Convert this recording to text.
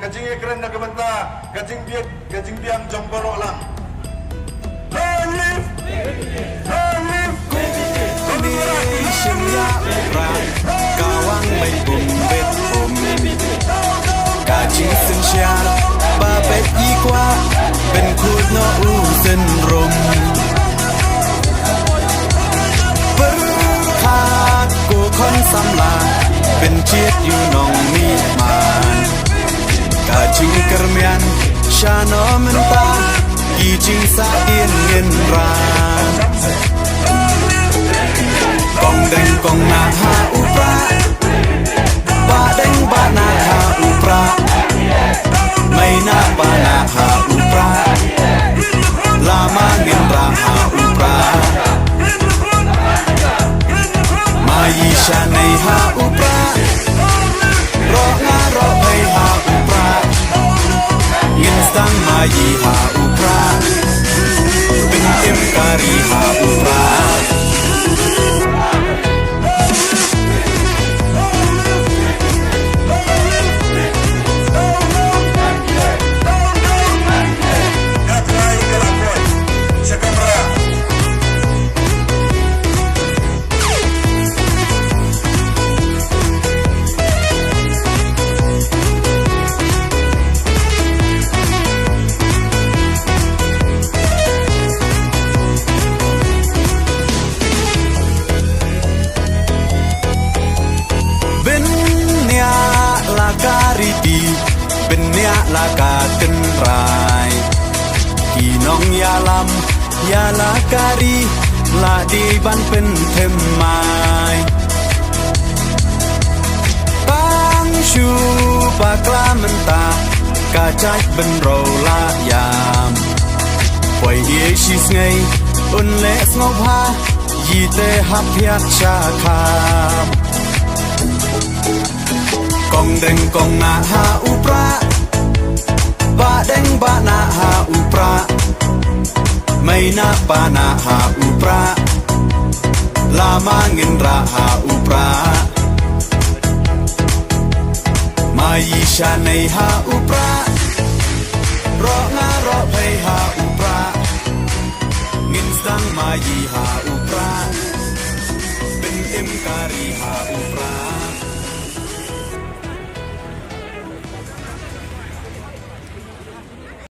kajing ekran na kabanta, kajing biang jambaro lang. Long live! Long live! Nation ya ura kawang may bumbet kajing sensia babet ikwa ben kud no usen rom berkat ku kon samla ben chiet yu nong mi man kajing kermian shano menta kijing sa in ngin ran Kong deng kong na ha upra Ba deng ba na ha upra May na ba na ha upra Lama ngendra ha upra Mayi sya nay ha upra Ro nga ro pay ha upra Nginstang mayi ha upra Pintim kari ha upra Karidi benya laka kenrai kinong yalam yala kari la di ban pen themai bang shu bakla menta kachai ben ro la yam poi ye shis ngai un le ngop ha yi te hap yak cha kham Kong deng kong na ha upra Ba deng ba na ha upra May na pa na ha upra Lama ngendra ha upra Mayi sya nay ha upra Ro nga ro pay ha upra Nginstang mayi ha upra Bentim kari ha upra